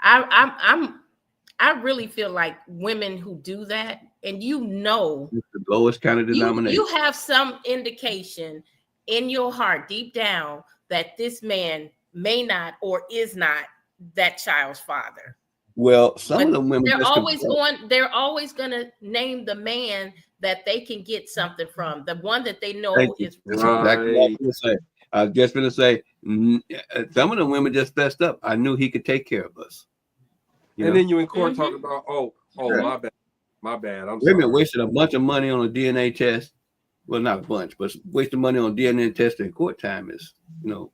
I really feel like women who do that, and you know, it's the lowest kind of denomination. You have some indication in your heart, deep down, that this man may not or is not that child's father. Well, some of the women they're always going to name the man that they can get something from, the one that they know is right. I was just going to say, some of the women just messed up. I knew he could take care of us. Then you in court talking about, my bad. Women wasted a bunch of money on a DNA test. Well, not a bunch, but wasting money on DNA test in court time is, you know,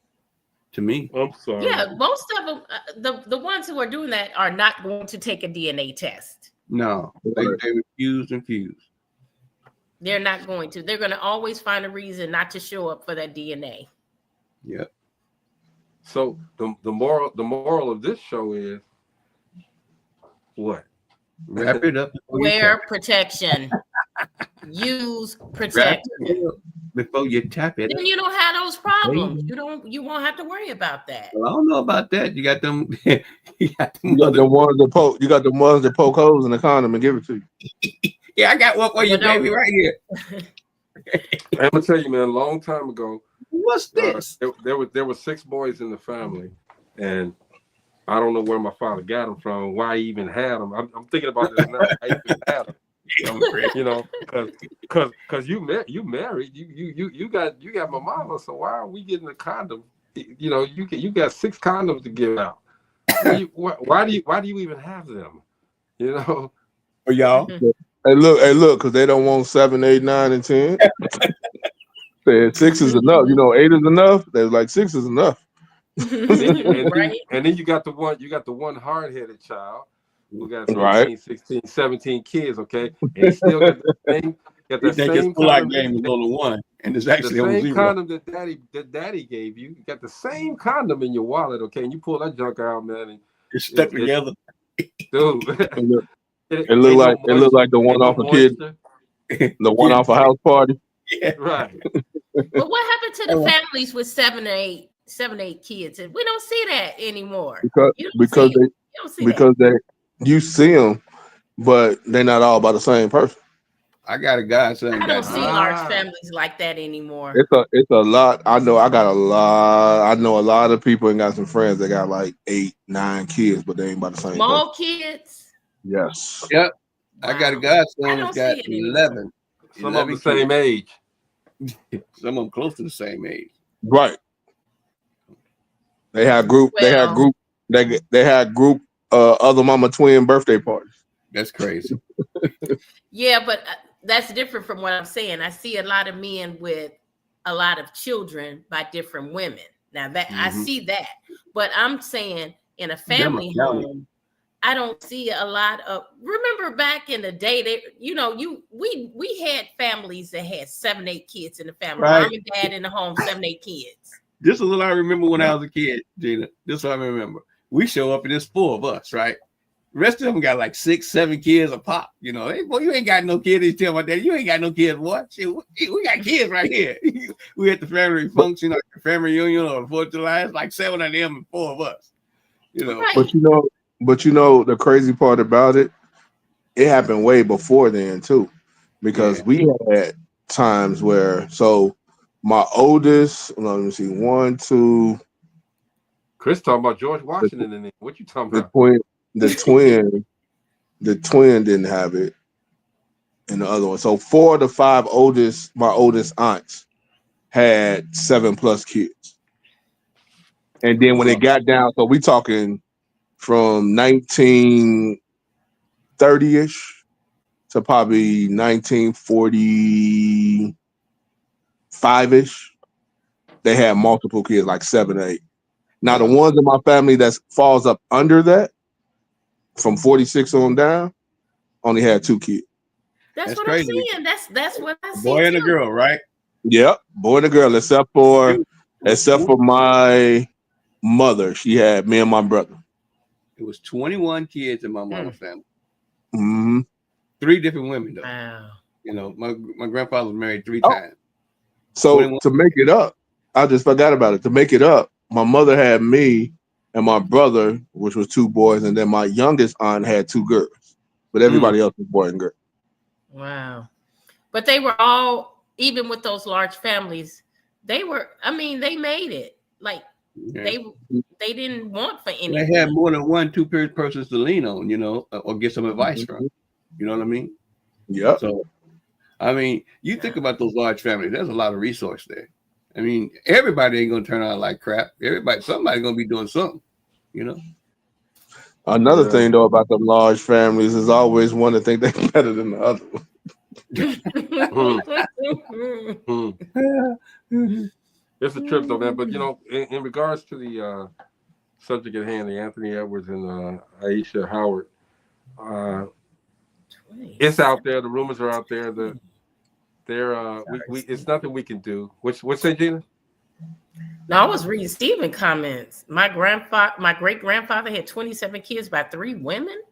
to me. I'm sorry. Yeah, most of them, the ones who are doing that are not going to take a DNA test. No, they refuse and fuse. They're not going to. They're going to always find a reason not to show up for that DNA. Yep. So the moral of this show is what? Wrap it up. Wear protection. Use protection before you tap it. Then you don't have those problems. You won't have to worry about that. Well, I don't know about that. You got them. You got the ones that poke holes in the condom and give it to you. Yeah, I got one for you, baby, right here. I'm gonna tell you, man. A long time ago, what's this? There were 6 boys in the family, and I don't know where my father got them from. Why he even had them? I'm thinking about this now. I even had them. You know, because you married, you got my mama. So why are we getting a condom? You know, you got 6 condoms to give out. Why do you even have them? You know, for y'all. Hey, look, because they don't want 7, 8, 9, and 10. Said 6 is enough. You know, 8 is enough. They're like 6 is enough. And then you got the one hard-headed child who got 15, 16, 17 kids, okay? And he still got the same condom. Game is on the one, and it's actually the same on condom that daddy gave you. You got the same condom in your wallet, okay? And you pull that junk out, man, and it's stuck together. Dude. It looked like the one off a kid, the one off a house party. Yeah, right. But what happened to the families with 7 or 8 kids? And we don't see that anymore. Because you see them, but they're not all by the same person. I got a godson. I don't see large families like that anymore. It's a lot. I know a lot of people and got some friends that got like 8, 9 kids, but they ain't by the same small person. Kids. Yes. Yep. Wow. I got a godson that's got 11. Some of them the same age. Some of them close to the same age. Right. They had group. They had group. Other mama twin birthday parties. That's crazy. Yeah, but that's different from what I'm saying. I see a lot of men with a lot of children by different women. Now that I see that, but I'm saying in a family home, I don't see a lot of. Remember back in the day, we had families that had 7, 8 kids in the family. Right. Mom and dad in the home, 7, 8 kids. This is what I remember when I was a kid, Gina. This is what I remember. We show up and there's 4 of us, right? The rest of them got like 6, 7 kids a pop. You know, hey, boy, you ain't got no kids. They tell my dad, you ain't got no kids. What? Shit, we got kids right here. We at the family function, or the family reunion, or the 4th of July. It's like 7 of them and 4 of us. You know, right. But you know the crazy part about it, it happened way before then too, because we had times where my oldest, let me see, 1, 2. Chris talking about George Washington in there. What you talking about? The twin didn't have it, and the other one. So 4 of the 5 my oldest aunts had 7+ kids. And then when it got down, so we talking from 1930-ish to probably 1945-ish, they had multiple kids, like 7 or 8. Now the ones in my family that falls up under that, from 46 on down, only had 2 kids. That's what crazy. I'm saying. That's what I see. Boy and a girl, right? Yep, boy and a girl, except for my mother. She had me and my brother. It was 21 kids in my mama's family. Mm-hmm. 3 different women, though. Wow. You know, my grandfather was married 3 times. So 21. to make it up, I just forgot about it. To make it up, my mother had me and my brother, which was 2 boys, and then my youngest aunt had 2 girls. But everybody else was boy and girl. Wow. But they were all, even with those large families, they made it. Like they didn't want for anything. They had more than 1-2 persons to lean on, you know, or get some advice from. You know what I mean? Yeah. So, I mean, you think about those large families, there's a lot of resource there. I mean, everybody ain't going to turn out like crap. Somebody's going to be doing something, you know? Another thing, though, about them large families is always one to think they're better than the other one. It's a trip, though, man. But, you know, in regards to the subject at hand, the Anthony Edwards and Ayesha Howard, it's out there. The rumors are out there. It's nothing we can do. What's that, Gina? No, I was reading Stephen comments. My great grandfather had 27 kids by 3 women.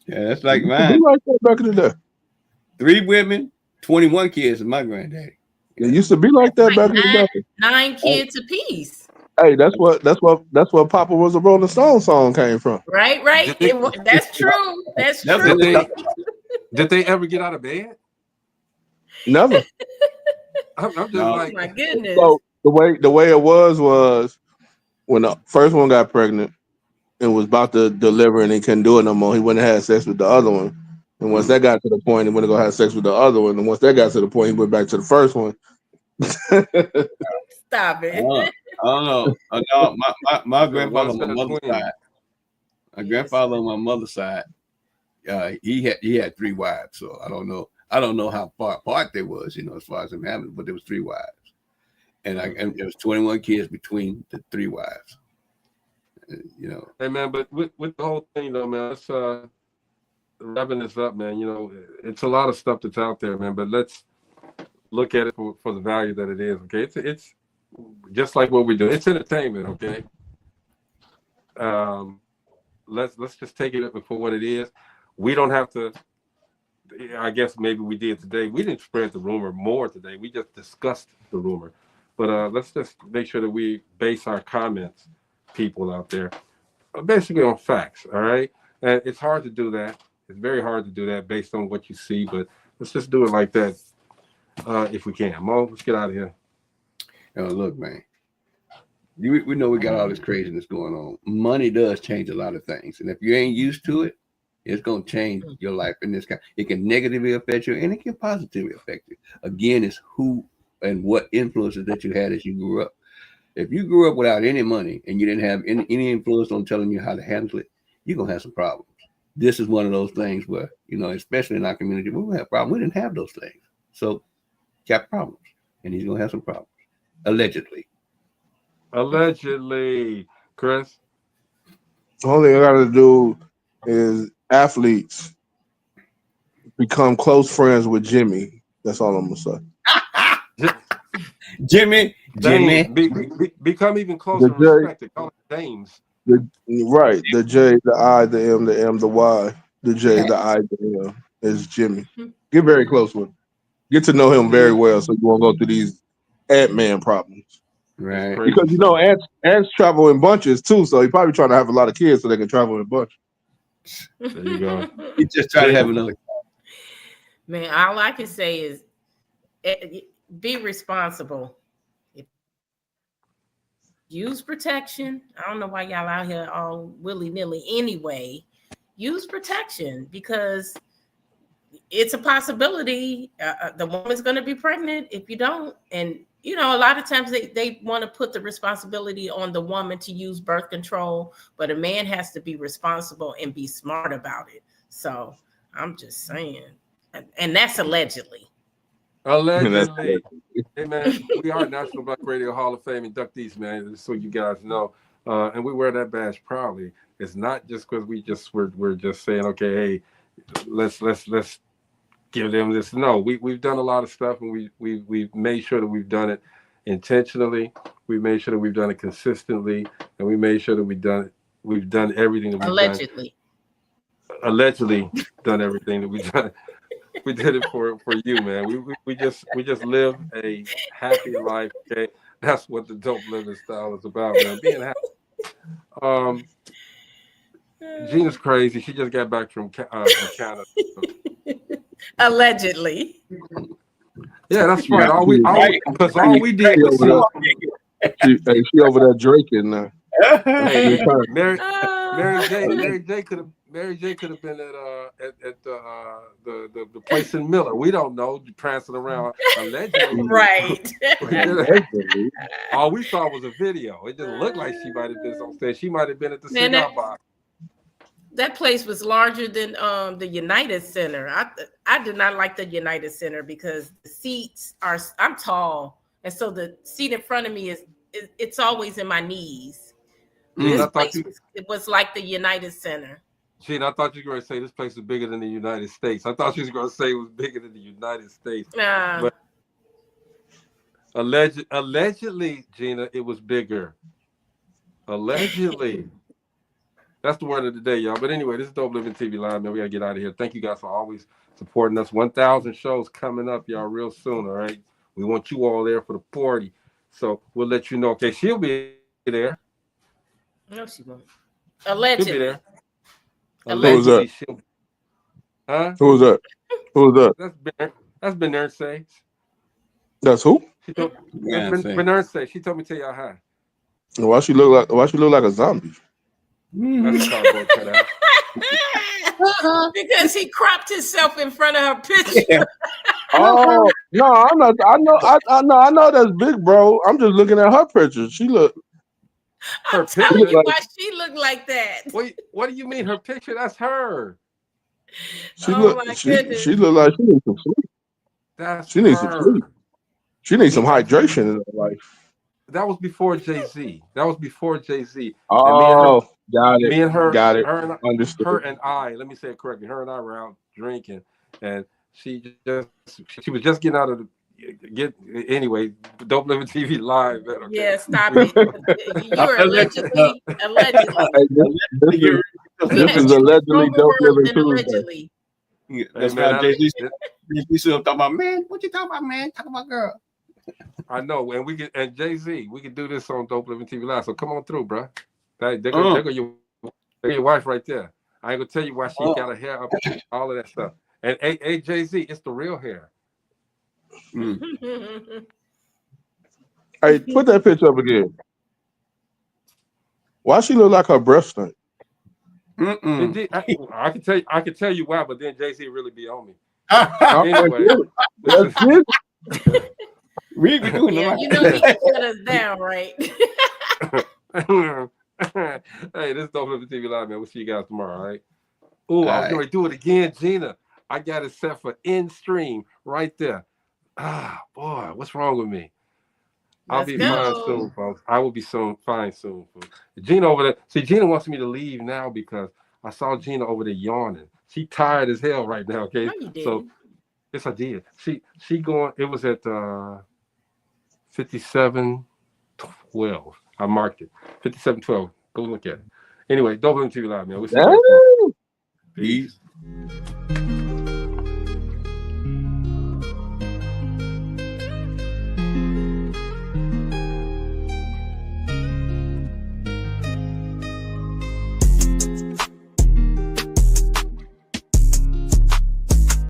Yeah, that's like mine. Like that back in the day. 3 women, 21 kids, and my granddaddy. It used to be like that back in the day. 9 kids apiece. Hey, that's what Papa Was a Rolling Stone song came from. Right. That's true. That's true. Did they ever get out of bed? Never. I'm just like, oh my goodness. So the way it was when the first one got pregnant and was about to deliver and he couldn't do it no more, he went and had sex with the other one. And once that got to the point, he went to go have sex with the other one. And once that got to the point, he went back to the first one. Stop it. I don't know. My grandfather on my mother's side. My grandfather on my mother's side, he had 3 wives. So I don't know how far apart they was, you know, as far as them having, but there was 3 wives. And there was 21 kids between the 3 wives. You know. Hey man, but with the whole thing though, man, let's wrapping this up, man. You know, it's a lot of stuff that's out there, man. But let's look at it for the value that it is. Okay, it's just like what we do. It's entertainment. Okay. Let's just take it for what it is. We don't have to. I guess maybe we did today. We didn't spread the rumor more today. We just discussed the rumor. But let's just make sure that we base our comments, people out there, basically on facts. All right. And it's hard to do that. It's very hard to do that based on what you see, but let's just do it like that if we can. Mo, let's get out of here. Oh, look, man. We know we got all this craziness going on. Money does change a lot of things. And if you ain't used to it, it's going to change your life in this kind. It can negatively affect you and it can positively affect you. Again, it's who and what influences that you had as you grew up. If you grew up without any money and you didn't have any influence on telling you how to handle it, you're going to have some problems. This is one of those things where, you know, especially in our community, we will have problems. We didn't have those things. So, got problems. And he's going to have some problems. Allegedly. Chris? The only thing I got to do is athletes become close friends with Jimmy. That's all I'm going to say. Jimmy. Become even closer and respected. Call it James. Right. The J, the I, the M, the M, the Y. The J, the I, the M is Jimmy. Get very close with him. Get to know him very well so you won't go through these ant-man problems. Right. Because, you know, ants travel in bunches too, so he probably trying to have a lot of kids so they can travel in bunches. There you go. He just trying to have another. Man, all I can say is be responsible. Use protection. I don't know why y'all out here all willy-nilly anyway. Use protection because it's a possibility the woman's going to be pregnant if you don't. And, you know, a lot of times they want to put the responsibility on the woman to use birth control, but a man has to be responsible and be smart about it. So I'm just saying, and that's allegedly. Allegedly. Hey, man, we are National Black Radio Hall of Fame inductees, man, just so you guys know. And we wear that badge proudly. It's not just because we're just saying, okay, hey, let's give them this. No, we've done a lot of stuff, and we've made sure that we've done it intentionally. We made sure that we've done it consistently, and we made sure that we've done everything that we've allegedly done everything that we've done. We did it for you, man. We just live a happy life. Okay, that's what the dope living style is about, man. Being happy. Gina's crazy. She just got back from Canada. Allegedly. Yeah, that's right. All we did was she over there drinking now. Mary J could have been at the place in Miller. We don't know, prancing around allegedly. Right. All we saw was a video. It just looked like she might have been on stage. She might have been at the cigar bar. That place was larger than the United Center. I did not like the United Center because the seats are. I'm tall, and so the seat in front of me it's always in my knees. This place it was like the United Center. Gene, I thought you were going to say this place is bigger than the United States. I thought you was going to say it was bigger than the United States. Nah. But allegedly, Gina, it was bigger. Allegedly. That's the word of the day, y'all. But anyway, this is Dope Living TV Live, man. We got to get out of here. Thank you guys for always supporting us. 1,000 shows coming up, y'all, real soon, all right? We want you all there for the party. So we'll let you know. Okay, she'll be there. No, she won't. Allegedly. She'll be there. Allegedly. Huh? Who was that? Who was that? That's Bernard. That's who? Bernard. She told me to tell y'all hi. Why she look like a zombie? That's a cardboard cutout. Because he cropped himself in front of her picture. Oh no, I'm not. I know that's big, bro. I'm just looking at her picture. She look. I'm telling you why she looked like that. Wait, what do you mean her picture? That's her. She look like she needs some sleep. She needs some sleep. She needs some hydration in her life. That was before Jay-Z. Oh, got it. Me and her, got it. Understood. Her and I, let me say it correctly. Her and I were out drinking, and she was just getting out of anyway. Dope Living TV Live. Man, okay. Yeah, stop it. You're allegedly. This is allegedly Dope Living Tuesday. That's why Jay-Z still talking about, man. What you talking about, man? Talk about girl. I know, and Jay-Z, we can do this on Dope Living TV Live. So come on through, bro. There go your wife right there. I ain't gonna tell you why she got her hair up, all of that stuff. And hey, Jay-Z, it's the real hair. Hey, put that picture up again. Why she look like her breath stink? I can tell you why, but then Jay-Z really be on me. Anyway, we be doing yeah, you know he can shut us down, right? Hey, this is Dope Living TV Live, man. We'll see you guys tomorrow, all right? Oh, I'm going to do it again, Gina. I got it set for in stream right there. Ah, boy, what's wrong with me? I'll be fine soon, folks. I will be fine soon, folks. Gina over there. See, Gina wants me to leave now because I saw Gina over there yawning. She tired as hell right now, okay? No, you didn't. So, yes, I did. She going, it was at 5712. I marked it. 5712. Go look at it. Anyway, Dope Living TV Live, man. We'll see you guys. Peace.